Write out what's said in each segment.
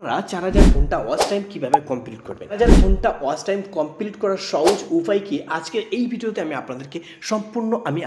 আপনারা 4000 ঘন্টা watch time কিভাবে কমপ্লিট করবেন, 4000 ঘন্টা ওয়াচ টাইম কমপ্লিট করার সহজ উপায় কি আজকের এই ভিডিওতে আমি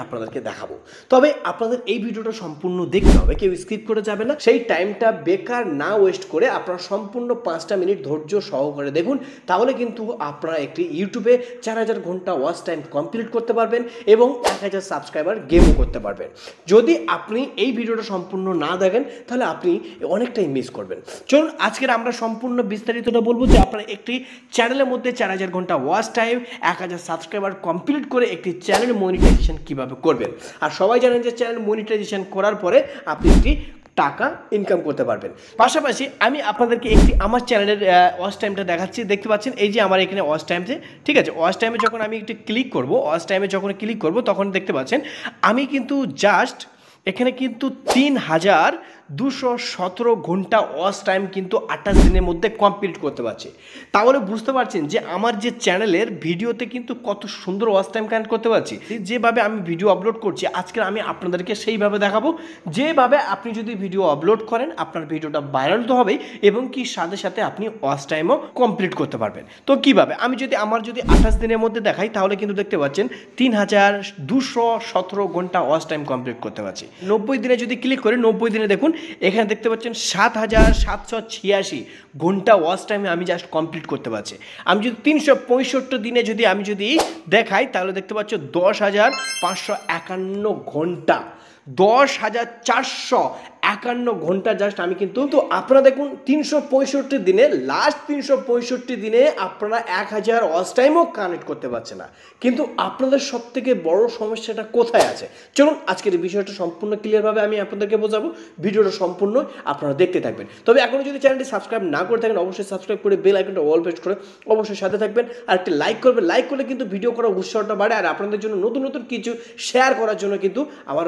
আপনাদেরকে দেখাবো। তবে আপনাদের এই ভিডিওটা সম্পূর্ণ দেখতে হবে, কেউ স্কিপ করে যাবে না। সেই টাইমটা বেকার না ওয়েস্ট করে আপনারা সম্পূর্ণ 5টা মিনিট ধৈর্য সহকারে দেখুন, তাহলে কিন্তু আপনারা একটি ইউটিউবে 4000 ঘন্টা ওয়াচ টাইম কমপ্লিট করতে পারবেন এবং 1000 সাবস্ক্রাইবার গেমও করতে পারবেন। যদি আপনি এই ভিডিওটা সম্পূর্ণ না দেখেন তাহলে আপনি অনেকটাই মিস করবেন। চলুন আজকে আমরা সম্পূর্ণ বিস্তারিতটা বলবো যে আপনারা একটি চ্যানেলের মধ্যে 4000 ঘন্টা ওয়াচ টাইম 1000 সাবস্ক্রাইবার কমপ্লিট করে একটি চ্যানেল মনিটাইজেশন কিভাবে করবেন। আর সবাই জানেন যে চ্যানেল মনিটাইজেশন করার পরে আপনি একটি টাকা ইনকাম করতে পারবেন। পাশাপাশি আমি আপনাদেরকে একটি আমার চ্যানেলের ওয়াচ টাইমটা দেখাচ্ছি। দেখতে পাচ্ছেন এই যে আমার এখানে ওয়াচ টাইমে, ঠিক আছে, ওয়াচ টাইমে যখন আমি একটু ক্লিক করব, ওয়াচ টাইমে যখন ক্লিক করব তখন দেখতে পাচ্ছেন আমি কিন্তু জাস্ট এখানে কিন্তু 3217 ঘন্টা ওয়াচ টাইম কিন্তু 28 দিনের মধ্যে কমপ্লিট করতে পারছি। তাহলে বুঝতে পারছেন যে আমার যে চ্যানেলের ভিডিওতে কিন্তু কত সুন্দর ওয়াচ টাইম কানেক্ট করতে পারছি। যেভাবে আমি ভিডিও আপলোড করছি আজকে আমি আপনাদেরকে সেইভাবে দেখাবো, যেভাবে আপনি যদি ভিডিও আপলোড করেন আপনার ভিডিওটা ভাইরাল তো হবেই এবং কি সাথে সাথে আপনি ওয়াচ টাইমও কমপ্লিট করতে পারবেন। তো কিভাবে, আমি যদি 28 দিনের মধ্যে দেখাই তাহলে কিন্তু দেখতে পাচ্ছেন 3217 ঘন্টা ওয়াচ টাইম কমপ্লিট করতে পারছি। 90 দিনে যদি ক্লিক করি, 90 দিনে দেখুন এখানে দেখতে পাচ্ছেন 7786 ঘন্টা ওয়াচ টাইমে আমি জাস্ট কমপ্লিট করতে পারছি। আমি যদি 365 দিনে আমি যদি দেখাই তাহলে দেখতে পাচ্ছ 10,551 ঘন্টা, 10,451 ঘন্টা জাস্ট আমি কিন্তু। তো আপনারা দেখুন 365 দিনে, লাস্ট 365 দিনে আপনারা 1000 ওয়াচ টাইমও কানেক্ট করতে পারছে না। কিন্তু আপনাদের সব থেকে বড় সমস্যাটা কোথায় আছে, চলুন আজকের এই বিষয়টা সম্পূর্ণ ক্লিয়ারভাবে আমি আপনাদেরকে বোঝাবো। ভিডিওটা সম্পূর্ণ আপনারা দেখতে থাকবেন। তবে এখনও যদি চ্যানেলটি সাবস্ক্রাইব না করে থাকেন অবশ্যই সাবস্ক্রাইব করে বেল আইকনটা অল প্রেস করে অবশ্যই সাথে থাকবেন। আর একটি লাইক করবেন, লাইক করলে কিন্তু ভিডিও করার উৎসাহটা বাড়ে আর আপনাদের জন্য নতুন নতুন কিছু শেয়ার করার জন্য কিন্তু আমার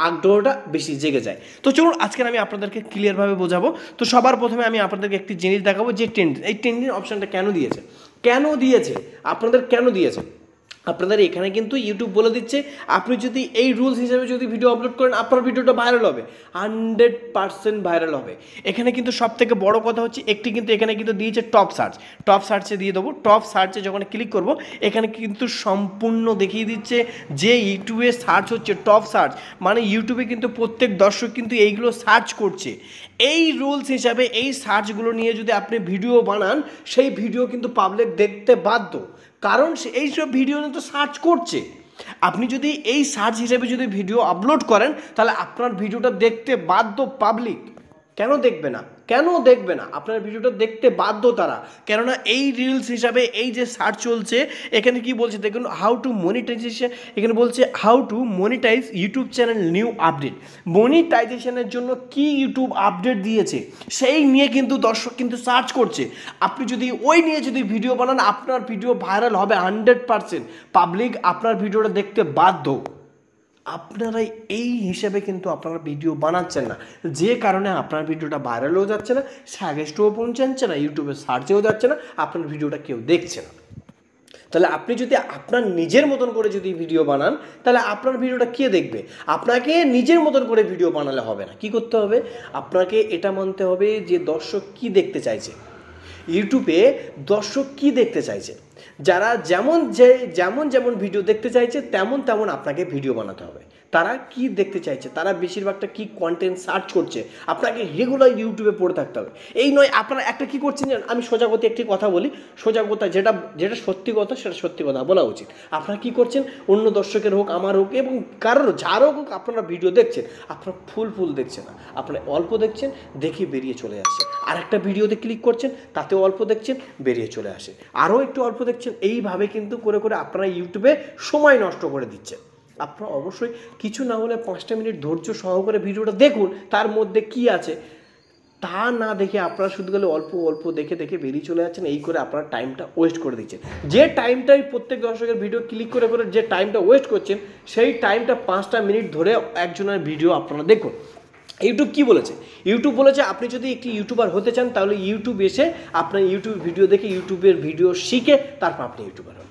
আগ্রহটা বেশি জেগে যায়। তো চলুন আজকে আমি আপনাদেরকে ক্লিয়ারভাবে বোঝাবো। তো সবার প্রথমে আমি আপনাদেরকে একটি জিনিস দেখাবো যে এই ট্রেন্ডিং অপশানটা কেন দিয়েছে, আপনাদের কেন দিয়েছে। আপনাদের এখানে কিন্তু ইউটিউব বলে দিচ্ছে আপনি যদি এই রুলস হিসেবে যদি ভিডিও আপলোড করেন আপনার ভিডিওটা ভাইরাল হবে, 100% ভাইরাল হবে। এখানে কিন্তু সব থেকে বড় কথা হচ্ছে একটি কিন্তু এখানে কিন্তু দিয়েছে টপ সার্চে দিয়ে দেবো। টপ সার্চে যখন ক্লিক করব এখানে কিন্তু সম্পূর্ণ দেখিয়ে দিচ্ছে যে ইউটিউবে সার্চ হচ্ছে টপ সার্চ, মানে ইউটিউবে কিন্তু প্রত্যেক দর্শক কিন্তু এইগুলো সার্চ করছে। এই রুলস হিসাবে এই সার্চগুলো নিয়ে যদি আপনি ভিডিও বানান সেই ভিডিও কিন্তু পাবলিক দেখতে বাধ্য, কারণ এইসব ভিডিও নিয়ে তো সার্চ করছে। আপনি যদি এই সার্চ হিসেবে যদি ভিডিও আপলোড করেন তাহলে আপনার ভিডিওটা দেখতে বাধ্য পাবলিক। কেন দেখবে না আপনার ভিডিওটা দেখতে বাধ্য তারা, কেননা এই রিলস হিসাবে এই যে সার্চ চলছে। এখানে কি বলছে দেখুন, হাউ টু মনিটাইজেশন, এখানে বলছে how to monetise YouTube channel new update. মনিটাইজেশনের জন্য কি ইউটিউব আপডেট দিয়েছে সেই নিয়ে কিন্তু দর্শক কিন্তু সার্চ করছে। আপনি যদি ওই নিয়ে যদি ভিডিও বানান আপনার ভিডিও ভাইরাল হবে 100%, পাবলিক আপনার ভিডিওটা দেখতে বাধ্য। আপনারা এই হিসেবে কিন্তু আপনারা ভিডিও বানাচ্ছেন না, যে কারণে আপনার ভিডিওটা ভাইরালও যাচ্ছে না, সাজেস্টও পৌঁছাচ্ছে না, ইউটিউবে সার্চেও যাচ্ছে না, আপনার ভিডিওটা কেউ দেখছে না। তাহলে আপনি যদি আপনার নিজের মতন করে যদি ভিডিও বানান তাহলে আপনার ভিডিওটা কে দেখবে। আপনাকে নিজের মতন করে ভিডিও বানালে হবে না, কি করতে হবে, আপনাকে এটা মানতে হবে যে দর্শক কি দেখতে চাইছে, ইউটিউবে দর্শক কি দেখতে চাইছে। যারা যেমন ভিডিও দেখতে চাইছে তেমন আপনাকে ভিডিও বানাতে হবে। তারা কি দেখতে চাইছে, তারা বেশিরভাগটা কি কন্টেন্ট সার্চ করছে, আপনাকে রেগুলার ইউটিউবে পড়ে থাকতে হবে। এই নয় আপনারা একটা কি করছেন, আমি সোজা কথা একটি কথা বলি, সোজা কথা যেটা সত্যি কথা সেটা সত্যি কথা বলা উচিত। আপনারা কি করছেন, অন্য দর্শকের হোক আমার হোক এবং কারোর যারও হোক আপনারা ভিডিও দেখছেন, আপনারা ফুল দেখছেন না, আপনারা অল্প দেখছেন, দেখে বেরিয়ে চলে আসছে। আর একটা ভিডিওতে ক্লিক করছেন তাতেও অল্প দেখছেন, বেরিয়ে চলে আসে, আরও একটু অল্প দেখছেন। এইভাবে কিন্তু করে আপনারা ইউটিউবে সময় নষ্ট করে দিচ্ছেন। আপনারা অবশ্যই কিছু না হলে 5টা মিনিট ধৈর্য সহকারে ভিডিওটা দেখুন, তার মধ্যে কি আছে তা না দেখে আপনারা শুধু গেলে অল্প দেখে বেরিয়ে চলে যাচ্ছেন। এই করে আপনারা টাইমটা ওয়েস্ট করে দিচ্ছেন। যে টাইমটাই প্রত্যেক দর্শকের ভিডিও ক্লিক করে যে টাইমটা ওয়েস্ট করছেন সেই টাইমটা 5টা মিনিট ধরে একজনের ভিডিও আপনারা দেখুন। ইউটিউব কি বলেছে, ইউটিউব বলেছে আপনি যদি একটি ইউটিউবার হতে চান তাহলে ইউটিউব এসে আপনার ইউটিউব ভিডিও দেখে ইউটিউবের ভিডিও শিখে তারপর আপনি ইউটিউবার হন।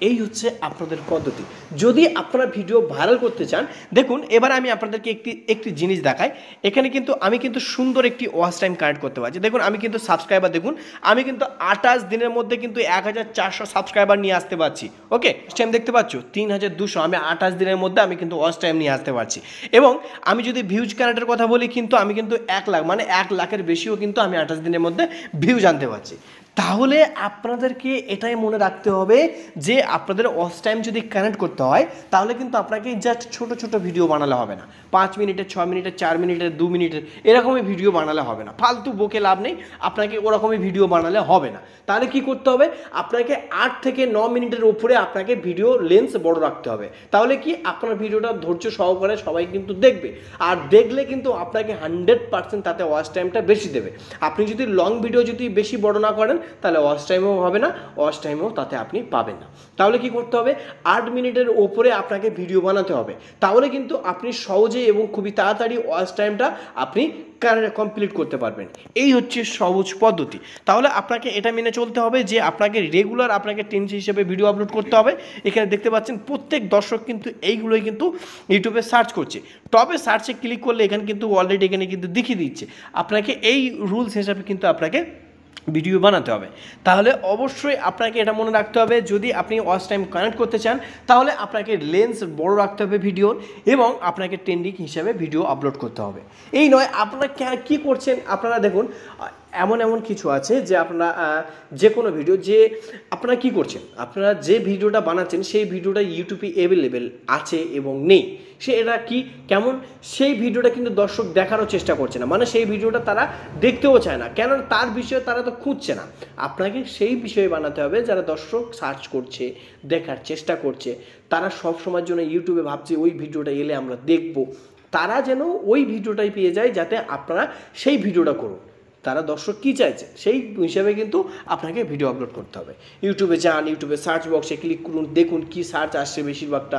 এই হচ্ছে আপনাদের পদ্ধতি। যদি আপনারা ভিডিও ভাইরাল করতে চান, দেখুন এবার আমি আপনাদেরকে একটি জিনিস দেখাই। এখানে কিন্তু আমি কিন্তু সুন্দর একটি ওয়াচ টাইম কানেক্ট করতে পারছি। দেখুন আমি কিন্তু সাবস্ক্রাইবার, দেখুন আমি কিন্তু 28 দিনের মধ্যে কিন্তু 1400 সাবস্ক্রাইবার নিয়ে আসতে পারছি। ওকে, টাইম দেখতে পাচ্ছ 3200, আমি 28 দিনের মধ্যে আমি কিন্তু ওয়াচ টাইম নিয়ে আসতে পারছি। এবং আমি যদি ভিউজ কানেক্টের কথা বলি, কিন্তু আমি কিন্তু 1 লাখ, মানে 1 লাখের বেশিও কিন্তু আমি 28 দিনের মধ্যে ভিউজ আনতে পারছি। তাহলে আপনাদেরকে এটাই মনে রাখতে হবে যে আপনাদের ওয়াচ টাইম যদি কানেক্ট করতে হয়, তাহলে কিন্তু আপনাকে জাস্ট ছোট ছোট ভিডিও বানালে হবে না। 5 মিনিটের, 6 মিনিটের, 4 মিনিটের, 2 মিনিটের এরকমই ভিডিও বানালে হবে না। ফালতু বকে লাভ নেই, আপনাকে ওরকমই ভিডিও বানালে হবে না। তাহলে কি করতে হবে, আপনাকে 8 থেকে 9 মিনিটের উপরে আপনাকে ভিডিও লেন্স বড় রাখতে হবে। তাহলে কি আপনার ভিডিওটা ধৈর্য সহকারে সবাই কিন্তু দেখবে, আর দেখলে কিন্তু আপনাকে 100% তাতে ওয়াচ টাইমটা বেশি দেবে। আপনি যদি লং ভিডিও যদি বেশি বড় না করেন, তাহলে ওয়াচ টাইমও হবে না, ওয়াচ টাইমও তাতে আপনি পাবেন না। তাহলে কি করতে হবে, 8 মিনিটের ওপরে আপনাকে ভিডিও বানাতে হবে। তাহলে কিন্তু আপনি সহজেই এবং খুবই তাড়াতাড়ি ওয়াচ টাইমটা আপনি কমপ্লিট করতে পারবেন। এই হচ্ছে সহজ পদ্ধতি। তাহলে আপনাকে এটা মেনে চলতে হবে যে আপনাকে রেগুলার আপনাকে টেন্স হিসেবে ভিডিও আপলোড করতে হবে। এখানে দেখতে পাচ্ছেন প্রত্যেক দর্শক কিন্তু এইগুলোই কিন্তু ইউটিউবে সার্চ করছে। টপে সার্চে ক্লিক করলে এখানে কিন্তু অলরেডি এখানে কিন্তু দেখিয়ে দিচ্ছে। আপনাকে এই রুলস হিসাবে কিন্তু আপনাকে ভিডিও বানাতে হবে। তাহলে অবশ্যই আপনাকে এটা মনে রাখতে হবে, যদি আপনি ওয়াচ টাইম কানেক্ট করতে চান, তাহলে আপনাকে লেন্স বড় রাখতে হবে ভিডিওর, এবং আপনাকে ট্রেন্ডিং হিসাবে ভিডিও আপলোড করতে হবে। এই নয় আপনারা কী করছেন, আপনারা দেখুন এমন কিছু আছে যে আপনারা যে কোনো ভিডিও, যে আপনারা কী করছেন, আপনারা যে ভিডিওটা বানাচ্ছেন সেই ভিডিওটা ইউটিউবে অ্যাভেলেবেল আছে এবং নেই, এটা কি কেমন, সেই ভিডিওটা কিন্তু দর্শক দেখারও চেষ্টা করছে না, মানে সেই ভিডিওটা তারা দেখতেও চায় না, কেন তার বিষয়ে তারা তো খুঁজছে না। আপনাকে সেই বিষয়ে বানাতে হবে যারা দর্শক সার্চ করছে, দেখার চেষ্টা করছে, তারা সব সময়ের জন্য ইউটিউবে ভাবছে ওই ভিডিওটা এলে আমরা দেখব, তারা যেন ওই ভিডিওটাই পেয়ে যায়, যাতে আপনারা সেই ভিডিওটা করুন। তারা দর্শক কী চাইছে সেই হিসাবে কিন্তু আপনাকে ভিডিও আপলোড করতে হবে। ইউটিউবে যান, ইউটিউবে সার্চ বক্সে ক্লিক করুন, দেখুন কি সার্চ আসছে বেশিরভাগটা,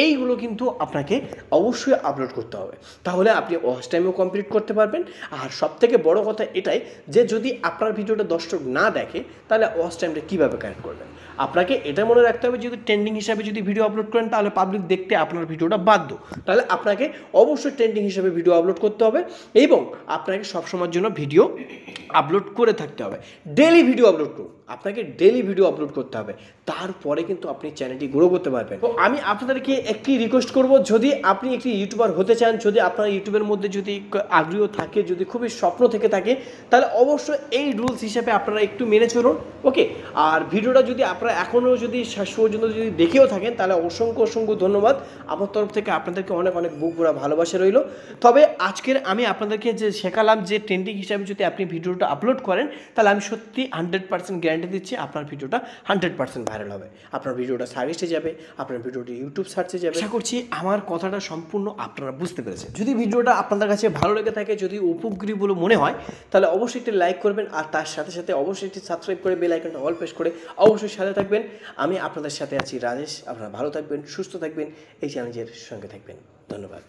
এইগুলো কিন্তু আপনাকে অবশ্যই আপলোড করতে হবে। তাহলে আপনি ওয়াচ টাইমও কমপ্লিট করতে পারবেন। আর সবথেকে বড় কথা এটাই যে যদি আপনার ভিডিওটা দর্শক না দেখে, তাহলে ওয়াচ টাইমটা কীভাবে কানেক্ট করবেন। আপনাকে এটা মনে রাখতে হবে, যদি ট্রেন্ডিং হিসাবে যদি ভিডিও আপলোড করেন, তাহলে পাবলিক দেখতে আপনার ভিডিওটা বাধ্য। তাহলে আপনাকে অবশ্যই ট্রেন্ডিং হিসাবে ভিডিও আপলোড করতে হবে, এবং আপনাকে সবসময়ের জন্য ভিডিও আপলোড করে থাকতে হবে। ডেলি ভিডিও আপলোড করুন, আপনাকে ডেলি ভিডিও আপলোড করতে হবে, তারপরে কিন্তু আপনি চ্যানেলটি গ্রো করতে পারবেন। তো আমি আপনাদেরকে একটি রিকোয়েস্ট করব, যদি আপনি একটি ইউটিউবার হতে চান, যদি আপনার ইউটিউবের মধ্যে যদি আগ্রহ থাকে, যদি খুবই স্বপ্ন থেকে থাকে, তাহলে অবশ্যই এই রুলস হিসেবে আপনারা একটু মেনে চলুন। ওকে, আর ভিডিওটা যদি আপনারা এখনও যদি শেষ পর্যন্ত যদি দেখেও থাকেন, তাহলে অসংখ্য ধন্যবাদ। আমার তরফ থেকে আপনাদেরকে অনেক বুক ভরা ভালোবাসা রইল। তবে আজকের আমি আপনাদেরকে যে শেখালাম যে ট্রেন্ডিং হিসাবে যদি আপনি ভিডিওটা আপলোড করেন, তাহলে আমি সত্যি 100% গ্যারান্টি দিচ্ছি আপনার ভিডিওটা 100% ভাইরাল হবে, আপনার ভিডিওটা সার্চে যাবে, আপনার ভিডিওটি ইউটিউব সার্চে যাবে। আশা করছি আমার কথাটা সম্পূর্ণ আপনারা বুঝতে পেরেছেন। যদি ভিডিওটা আপনাদের কাছে ভালো লেগে থাকে, যদি উপকারী বলে মনে হয়, তাহলে অবশ্যই একটি লাইক করবেন, আর তার সাথে সাথে অবশ্যই একটি সাবস্ক্রাইব করে বেল আইকনটা অল প্রেস করে অবশ্যই সাথে থাকবেন। আমি আপনাদের সাথে আছি রাজেশ। আপনারা ভালো থাকবেন, সুস্থ থাকবেন, এই চ্যানেলের সঙ্গে থাকবেন। ধন্যবাদ।